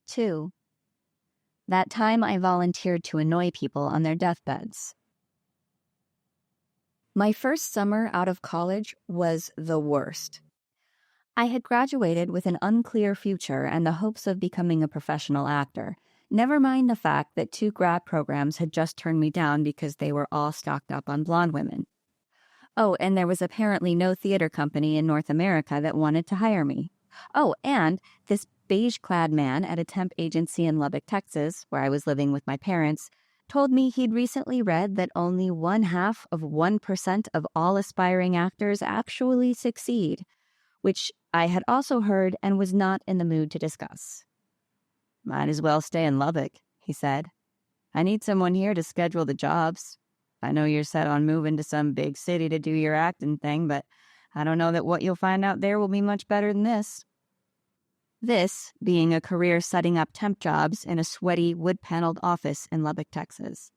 2. That time I volunteered to annoy people on their deathbeds. My first summer out of college was the worst. I had graduated with an unclear future and the hopes of becoming a professional actor. Never mind the fact that 2 grad programs had just turned me down because they were all stocked up on blonde women. Oh, and there was apparently no theater company in North America that wanted to hire me. Oh, and this beige-clad man at a temp agency in Lubbock, Texas, where I was living with my parents, told me he'd recently read that only 0.1% of all aspiring actors actually succeed, which I had also heard and was not in the mood to discuss. "Might as well stay in Lubbock," he said. "I need someone here to schedule the jobs. I know you're set on moving to some big city to do your acting thing, but I don't know that what you'll find out there will be much better than this." This being a career setting up temp jobs in a sweaty, wood-paneled office in Lubbock, Texas.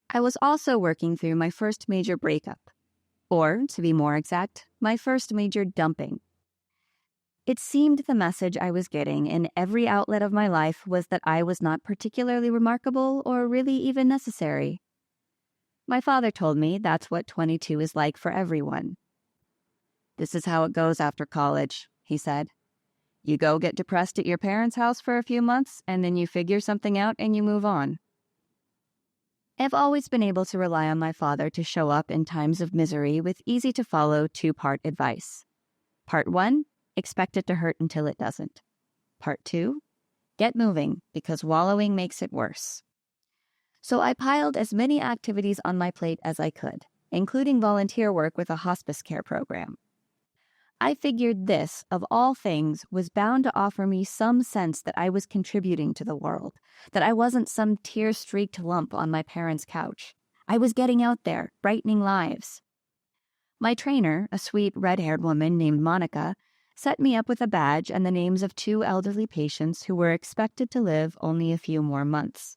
I was also working through my first major breakup, or, to be more exact, my first major dumping. It seemed the message I was getting in every outlet of my life was that I was not particularly remarkable or really even necessary. My father told me that's what 22 is like for everyone. "This is how it goes after college," he said. "You go get depressed at your parents' house for a few months, and then you figure something out and you move on." I've always been able to rely on my father to show up in times of misery with easy-to-follow 2-part advice. Part 1, expect it to hurt until it doesn't. Part 2, get moving, because wallowing makes it worse. So I piled as many activities on my plate as I could, including volunteer work with a hospice care program. I figured this, of all things, was bound to offer me some sense that I was contributing to the world, that I wasn't some tear-streaked lump on my parents' couch. I was getting out there, brightening lives. My trainer, a sweet red-haired woman named Monica, set me up with a badge and the names of 2 elderly patients who were expected to live only a few more months.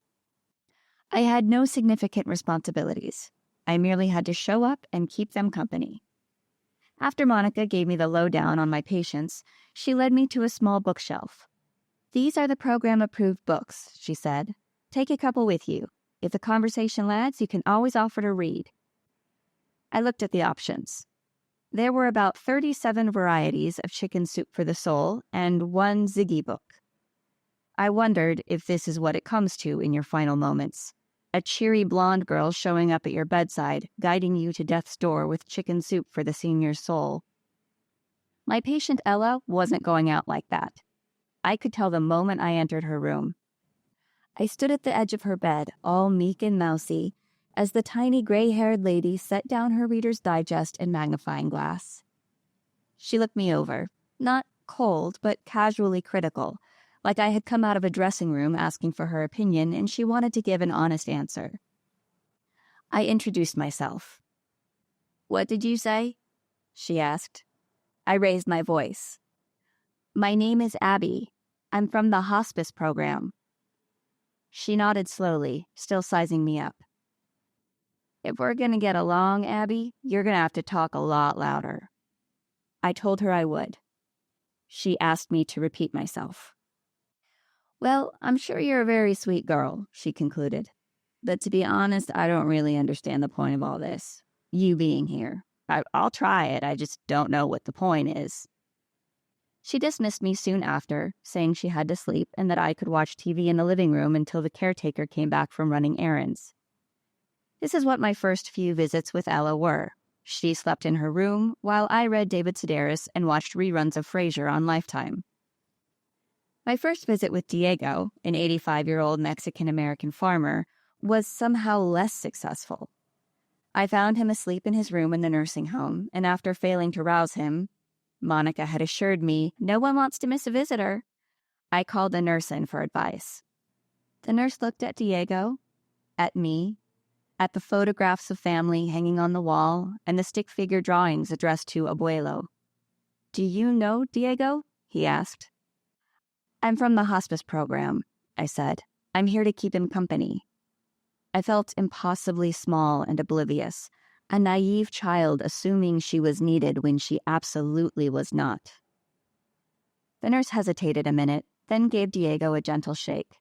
I had no significant responsibilities. I merely had to show up and keep them company. After Monica gave me the lowdown on my patients, she led me to a small bookshelf. "These are the program-approved books," she said. "Take a couple with you. If the conversation lags, you can always offer to read." I looked at the options. There were about 37 varieties of Chicken Soup for the Soul and 1 Ziggy book. I wondered if this is what it comes to in your final moments. A cheery blonde girl showing up at your bedside, guiding you to death's door with chicken soup for the senior's soul. My patient Ella wasn't going out like that. I could tell the moment I entered her room. I stood at the edge of her bed, all meek and mousy, as the tiny gray-haired lady set down her Reader's Digest and magnifying glass. She looked me over, not cold, but casually critical, like I had come out of a dressing room asking for her opinion and she wanted to give an honest answer. I introduced myself. "What did you say?" she asked. I raised my voice. "My name is Abi. I'm from the hospice program." She nodded slowly, still sizing me up. "If we're going to get along, Abby, you're going to have to talk a lot louder." I told her I would. She asked me to repeat myself. "Well, I'm sure you're a very sweet girl," she concluded. "But to be honest, I don't really understand the point of all this. You being here. I'll try it, I just don't know what the point is." She dismissed me soon after, saying she had to sleep and that I could watch TV in the living room until the caretaker came back from running errands. This is what my first few visits with Ella were. She slept in her room while I read David Sedaris and watched reruns of Frasier on Lifetime. My first visit with Diego, an 85-year-old Mexican-American farmer, was somehow less successful. I found him asleep in his room in the nursing home, and after failing to rouse him, Monica had assured me, "No one wants to miss a visitor," I called a nurse in for advice. The nurse looked at Diego, at me, at the photographs of family hanging on the wall, and the stick figure drawings addressed to Abuelo. "Do you know Diego?" he asked. "I'm from the hospice program," I said. "I'm here to keep him company." I felt impossibly small and oblivious, a naive child assuming she was needed when she absolutely was not. The nurse hesitated a minute, then gave Diego a gentle shake.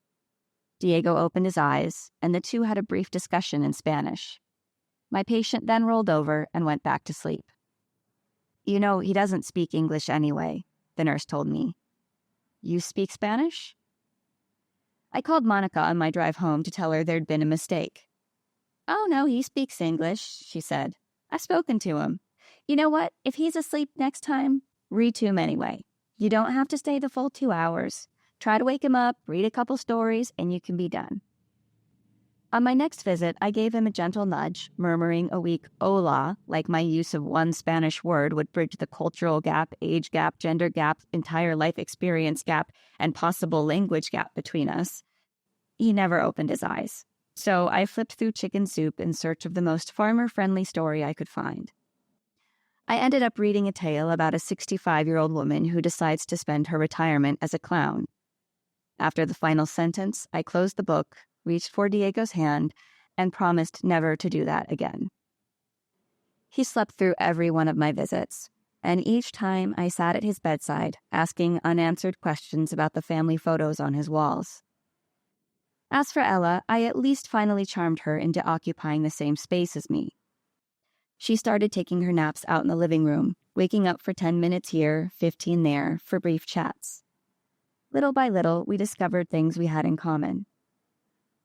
Diego opened his eyes, and the two had a brief discussion in Spanish. My patient then rolled over and went back to sleep. "You know, he doesn't speak English anyway," the nurse told me. "You speak Spanish?" I called Monica on my drive home to tell her there'd been a mistake. "Oh, no, he speaks English," she said. "I've spoken to him. You know what? If he's asleep next time, read to him anyway. You don't have to stay the full 2 hours. Try to wake him up, read a couple stories, and you can be done." On my next visit, I gave him a gentle nudge, murmuring a weak hola, like my use of one Spanish word would bridge the cultural gap, age gap, gender gap, entire life experience gap, and possible language gap between us. He never opened his eyes. So I flipped through chicken soup in search of the most farmer-friendly story I could find. I ended up reading a tale about a 65-year-old woman who decides to spend her retirement as a clown. After the final sentence, I closed the book, reached for Diego's hand, and promised never to do that again. He slept through every one of my visits, and each time I sat at his bedside asking unanswered questions about the family photos on his walls. As for Ella, I at least finally charmed her into occupying the same space as me. She started taking her naps out in the living room, waking up for 10 minutes here, 15 there, for brief chats. Little by little, we discovered things we had in common.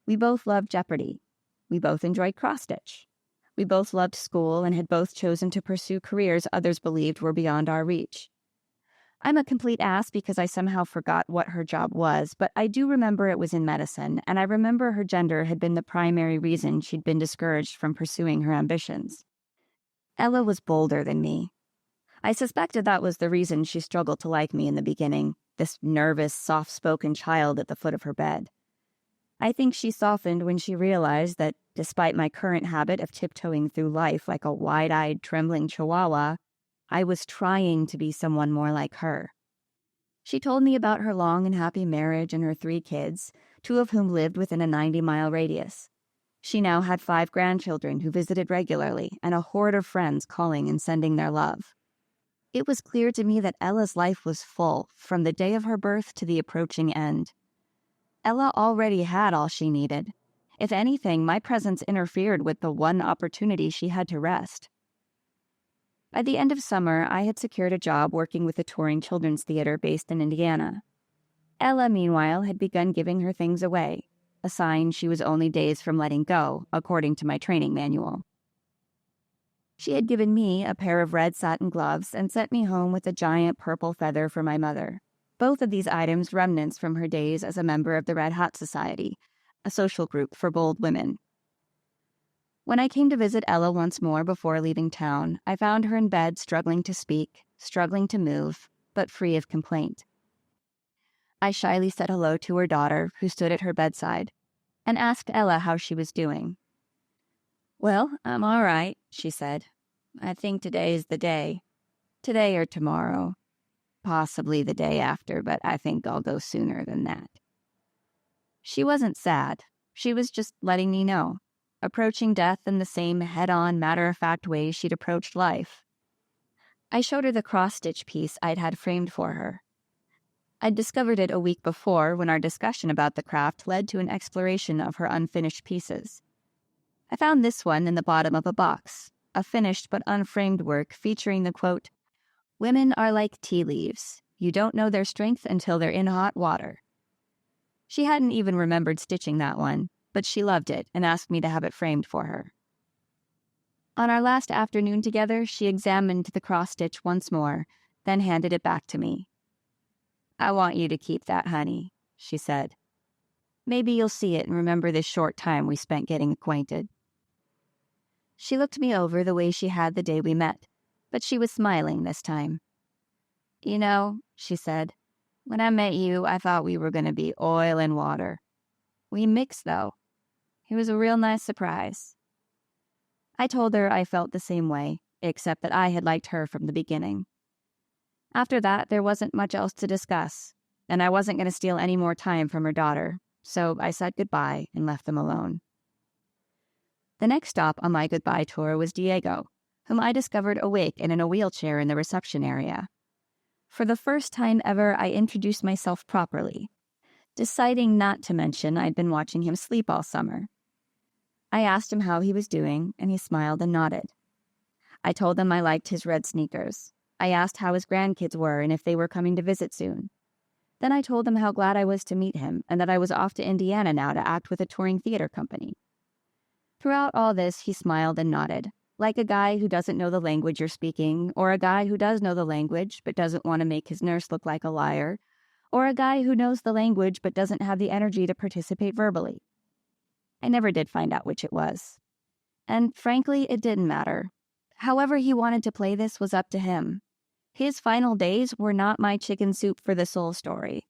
We both loved Jeopardy. We both enjoyed cross-stitch. We both loved school and had both chosen to pursue careers others believed were beyond our reach. I'm a complete ass because I somehow forgot what her job was, but I do remember it was in medicine, and I remember her gender had been the primary reason she'd been discouraged from pursuing her ambitions. Ella was bolder than me. I suspected that was the reason she struggled to like me in the beginning, this nervous, soft-spoken child at the foot of her bed. I think she softened when she realized that, despite my current habit of tiptoeing through life like a wide-eyed, trembling chihuahua, I was trying to be someone more like her. She told me about her long and happy marriage and her 3 kids, 2 of whom lived within a 90-mile radius. She now had 5 grandchildren who visited regularly and a horde of friends calling and sending their love. It was clear to me that Ella's life was full, from the day of her birth to the approaching end. Ella already had all she needed. If anything, my presence interfered with the one opportunity she had to rest. By the end of summer, I had secured a job working with a touring children's theater based in Indiana. Ella, meanwhile, had begun giving her things away, a sign she was only days from letting go, according to my training manual. She had given me a pair of red satin gloves and sent me home with a giant purple feather for my mother. Both of these items remnants from her days as a member of the Red Hot Society, a social group for bold women. When I came to visit Ella once more before leaving town, I found her in bed struggling to speak, struggling to move, but free of complaint. I shyly said hello to her daughter, who stood at her bedside, and asked Ella how she was doing. "Well, I'm all right," she said. "I think today's the day. Today or tomorrow. Possibly the day after, but I think I'll go sooner than that." She wasn't sad. She was just letting me know, approaching death in the same head-on, matter-of-fact way she'd approached life. I showed her the cross-stitch piece I'd had framed for her. I'd discovered it a week before when our discussion about the craft led to an exploration of her unfinished pieces. I found this one in the bottom of a box, a finished but unframed work featuring the quote, "Women are like tea leaves. You don't know their strength until they're in hot water." She hadn't even remembered stitching that one, but she loved it and asked me to have it framed for her. On our last afternoon together, she examined the cross-stitch once more, then handed it back to me. "I want you to keep that, honey," she said. "Maybe you'll see it and remember this short time we spent getting acquainted." She looked me over the way she had the day we met, but she was smiling this time. "You know," she said, "when I met you, I thought we were going to be oil and water. We mixed, though. It was a real nice surprise." I told her I felt the same way, except that I had liked her from the beginning. After that, there wasn't much else to discuss, and I wasn't going to steal any more time from her daughter, so I said goodbye and left them alone. The next stop on my goodbye tour was Diego, whom I discovered awake and in a wheelchair in the reception area. For the first time ever, I introduced myself properly, deciding not to mention I'd been watching him sleep all summer. I asked him how he was doing, and he smiled and nodded. I told him I liked his red sneakers. I asked how his grandkids were and if they were coming to visit soon. Then I told him how glad I was to meet him and that I was off to Indiana now to act with a touring theater company. Throughout all this, he smiled and nodded, like a guy who doesn't know the language you're speaking, or a guy who does know the language but doesn't want to make his nurse look like a liar, or a guy who knows the language but doesn't have the energy to participate verbally. I never did find out which it was. And frankly, it didn't matter. However he wanted to play this was up to him. His final days were not my chicken soup for the soul story.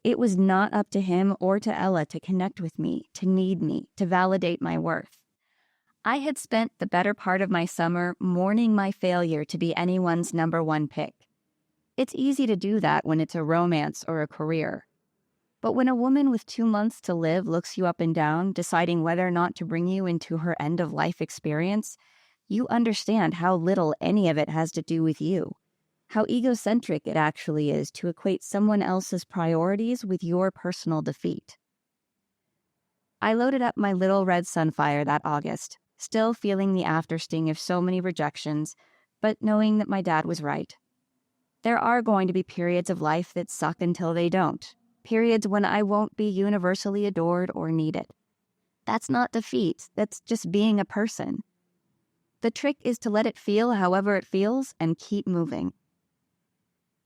It was not up to him or to Ella to connect with me, to need me, to validate my worth. I had spent the better part of my summer mourning my failure to be anyone's number one pick. It's easy to do that when it's a romance or a career. But when a woman with 2 months to live looks you up and down, deciding whether or not to bring you into her end-of-life experience, you understand how little any of it has to do with you. How egocentric it actually is to equate someone else's priorities with your personal defeat. I loaded up my little red Sunfire that August, still feeling the aftersting of so many rejections, but knowing that my dad was right. There are going to be periods of life that suck until they don't, periods when I won't be universally adored or needed. That's not defeat, that's just being a person. The trick is to let it feel however it feels and keep moving.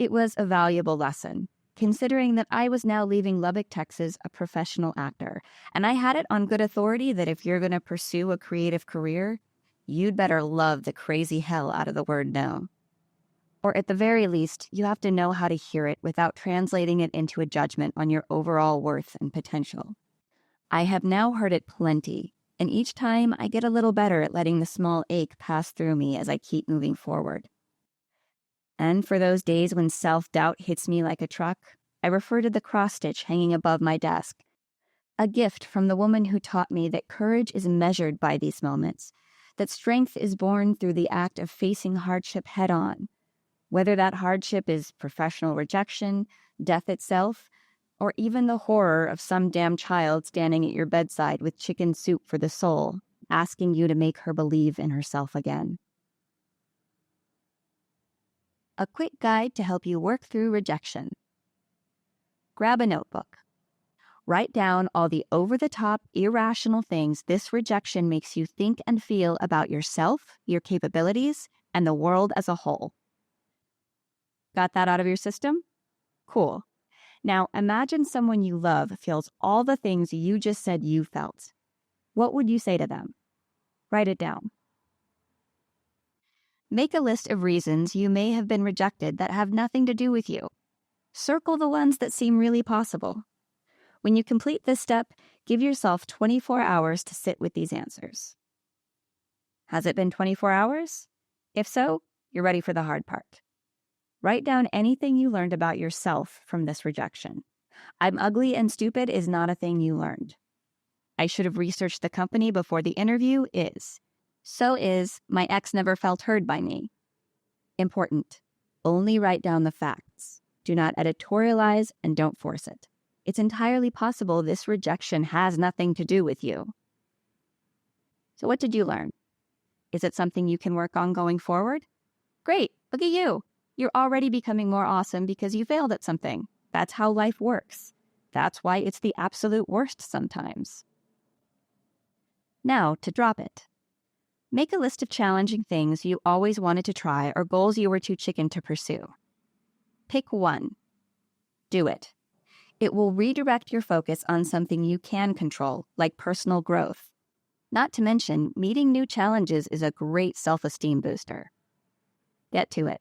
It was a valuable lesson, considering that I was now leaving Lubbock, Texas, a professional actor, and I had it on good authority that if you're going to pursue a creative career, you'd better love the crazy hell out of the word no. Or at the very least, you have to know how to hear it without translating it into a judgment on your overall worth and potential. I have now heard it plenty, and each time I get a little better at letting the small ache pass through me as I keep moving forward. And for those days when self-doubt hits me like a truck, I refer to the cross-stitch hanging above my desk. A gift from the woman who taught me that courage is measured by these moments, that strength is born through the act of facing hardship head-on, whether that hardship is professional rejection, death itself, or even the horror of some damn child standing at your bedside with chicken soup for the soul, asking you to make her believe in herself again. A quick guide to help you work through rejection. Grab a notebook. Write down all the over-the-top, irrational things this rejection makes you think and feel about yourself, your capabilities, and the world as a whole. Got that out of your system? Cool. Now imagine someone you love feels all the things you just said you felt. What would you say to them? Write it down. Make a list of reasons you may have been rejected that have nothing to do with you. Circle the ones that seem really possible. When you complete this step, give yourself 24 hours to sit with these answers. Has it been 24 hours? If so, you're ready for the hard part. Write down anything you learned about yourself from this rejection. I'm ugly and stupid is not a thing you learned. I should have researched the company before the interview is. So is my ex never felt heard by me. Important. Only write down the facts. Do not editorialize and don't force it. It's entirely possible this rejection has nothing to do with you. So what did you learn? Is it something you can work on going forward? Great, look at you. You're already becoming more awesome because you failed at something. That's how life works. That's why it's the absolute worst sometimes. Now, to drop it. Make a list of challenging things you always wanted to try or goals you were too chicken to pursue. Pick one. Do it. It will redirect your focus on something you can control, like personal growth. Not to mention, meeting new challenges is a great self-esteem booster. Get to it.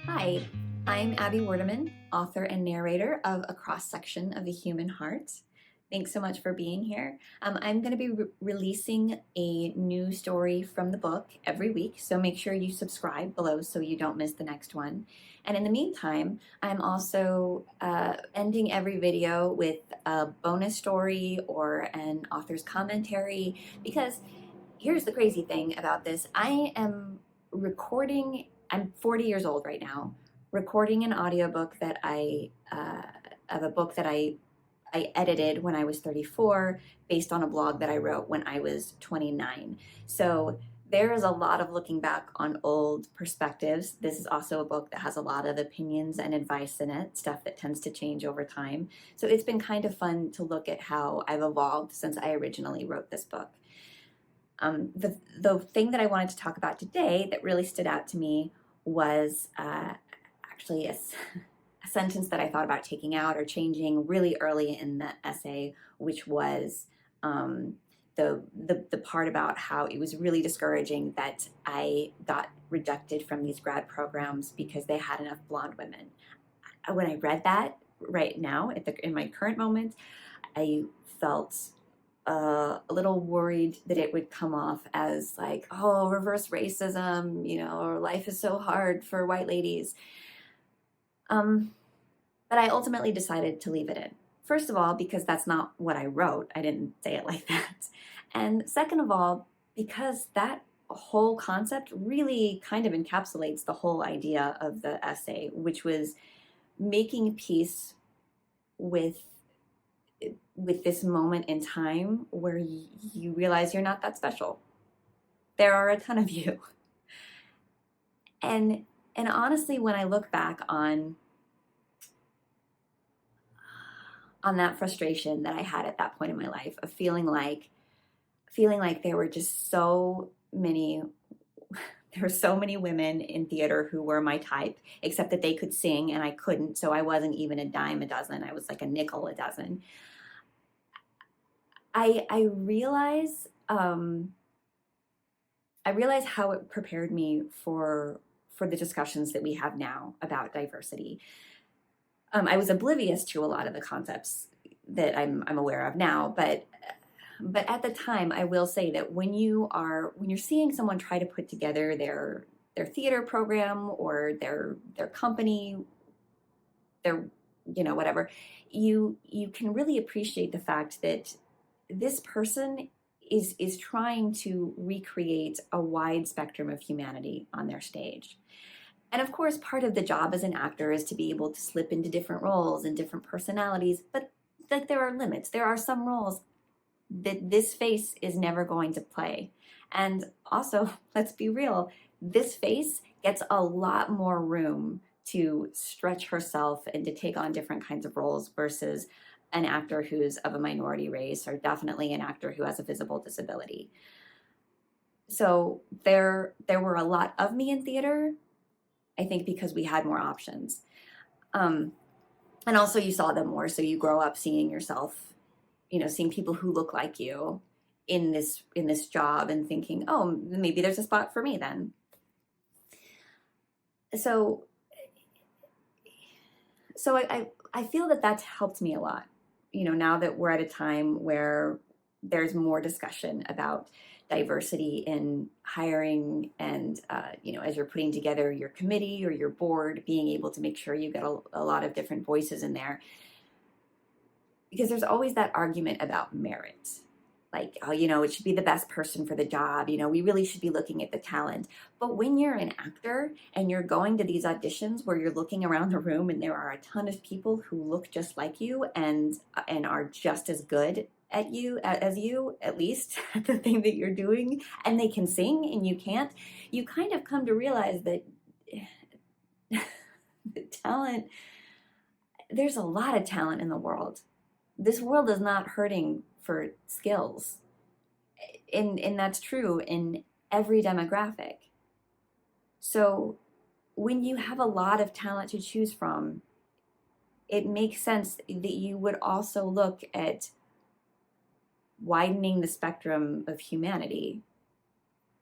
Hi, I'm Abi Wurdeman, author and narrator of A Cross-Section of the Human Heart. Thanks so much for being here. I'm going to be releasing a new story from the book every week, so make sure you subscribe below so you don't miss the next one. And in the meantime, I'm also ending every video with a bonus story or an author's commentary, because here's the crazy thing about this. I'm 40 years old right now, recording an audiobook that of a book that I edited when I was 34 based on a blog that I wrote when I was 29. So there is a lot of looking back on old perspectives. This is also a book that has a lot of opinions and advice in it, stuff that tends to change over time. So it's been kind of fun to look at how I've evolved since I originally wrote this book. The thing that I wanted to talk about today that really stood out to me was actually a sentence that I thought about taking out or changing really early in the essay, which was the part about how it was really discouraging that I got rejected from these grad programs because they had enough blonde women. When I read that right now, in my current moment, I felt a little worried that it would come off as like, oh, reverse racism, or life is so hard for white ladies. But I ultimately decided to leave it in. First of all, because that's not what I wrote. I didn't say it like that. And second of all, because that whole concept really kind of encapsulates the whole idea of the essay, which was making peace with this moment in time where you realize you're not that special. There are a ton of you. And honestly, when I look back on that frustration that I had at that point in my life of feeling like there were just so many women in theater who were my type, except that they could sing and I couldn't. So I wasn't even a dime a dozen. I was like a nickel a dozen. I realize how it prepared me for the discussions that we have now about diversity. I was oblivious to a lot of the concepts that I'm aware of now, but at the time, I will say that when you're seeing someone try to put together their theater program or their company, their whatever, you can really appreciate the fact that this person is trying to recreate a wide spectrum of humanity on their stage. And of course, part of the job as an actor is to be able to slip into different roles and different personalities, but like there are limits. There are some roles that this face is never going to play. And also, let's be real, this face gets a lot more room to stretch herself and to take on different kinds of roles versus an actor who's of a minority race, or definitely an actor who has a visible disability. So there were a lot of me in theater, I think, because we had more options. And also you saw them more, so you grow up seeing yourself, seeing people who look like you in this job and thinking, oh, maybe there's a spot for me then. So I feel that that's helped me a lot, now that we're at a time where there's more discussion about diversity in hiring and, as you're putting together your committee or your board, being able to make sure you get a lot of different voices in there. Because there's always that argument about merit. Like, oh, it should be the best person for the job. We really should be looking at the talent. But when you're an actor and you're going to these auditions where you're looking around the room and there are a ton of people who look just like you and are just as good at you as you, at least at the thing that you're doing, and they can sing and you can't, you kind of come to realize that the talent, there's a lot of talent in the world. This world is not hurting for skills. And that's true in every demographic. So when you have a lot of talent to choose from, it makes sense that you would also look at widening the spectrum of humanity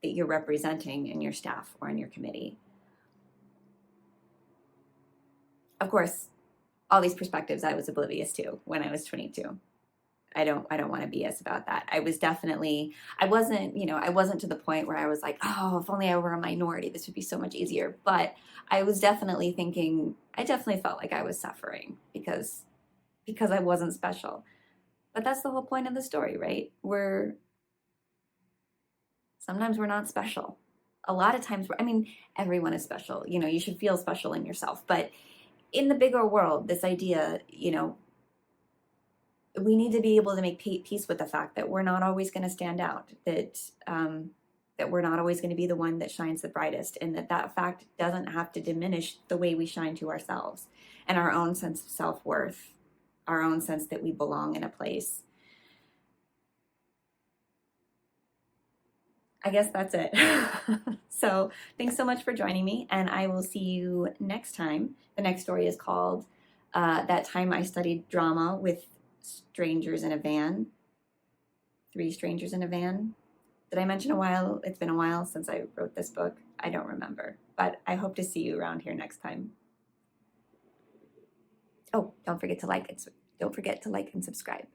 that you're representing in your staff or in your committee. Of course, all these perspectives I was oblivious to when I was 22. I don't want to BS about that. I wasn't to the point where I was like, oh, if only I were a minority, this would be so much easier. But I was definitely thinking, I definitely felt like I was suffering because I wasn't special. But that's the whole point of the story, right? Sometimes we're not special. A lot of times, everyone is special. You should feel special in yourself. But in the bigger world, this idea, we need to be able to make peace with the fact that we're not always going to stand out, that we're not always going to be the one that shines the brightest, and that fact doesn't have to diminish the way we shine to ourselves and our own sense of self-worth, our own sense that we belong in a place. I guess that's it. So thanks so much for joining me, and I will see you next time. The next story is called That Time I Studied Drama with Strangers in a Van. 3 strangers in a van. Did I mention a while? It's been a while since I wrote this book. I don't remember, but I hope to see you around here next time. Oh, don't forget to like and subscribe.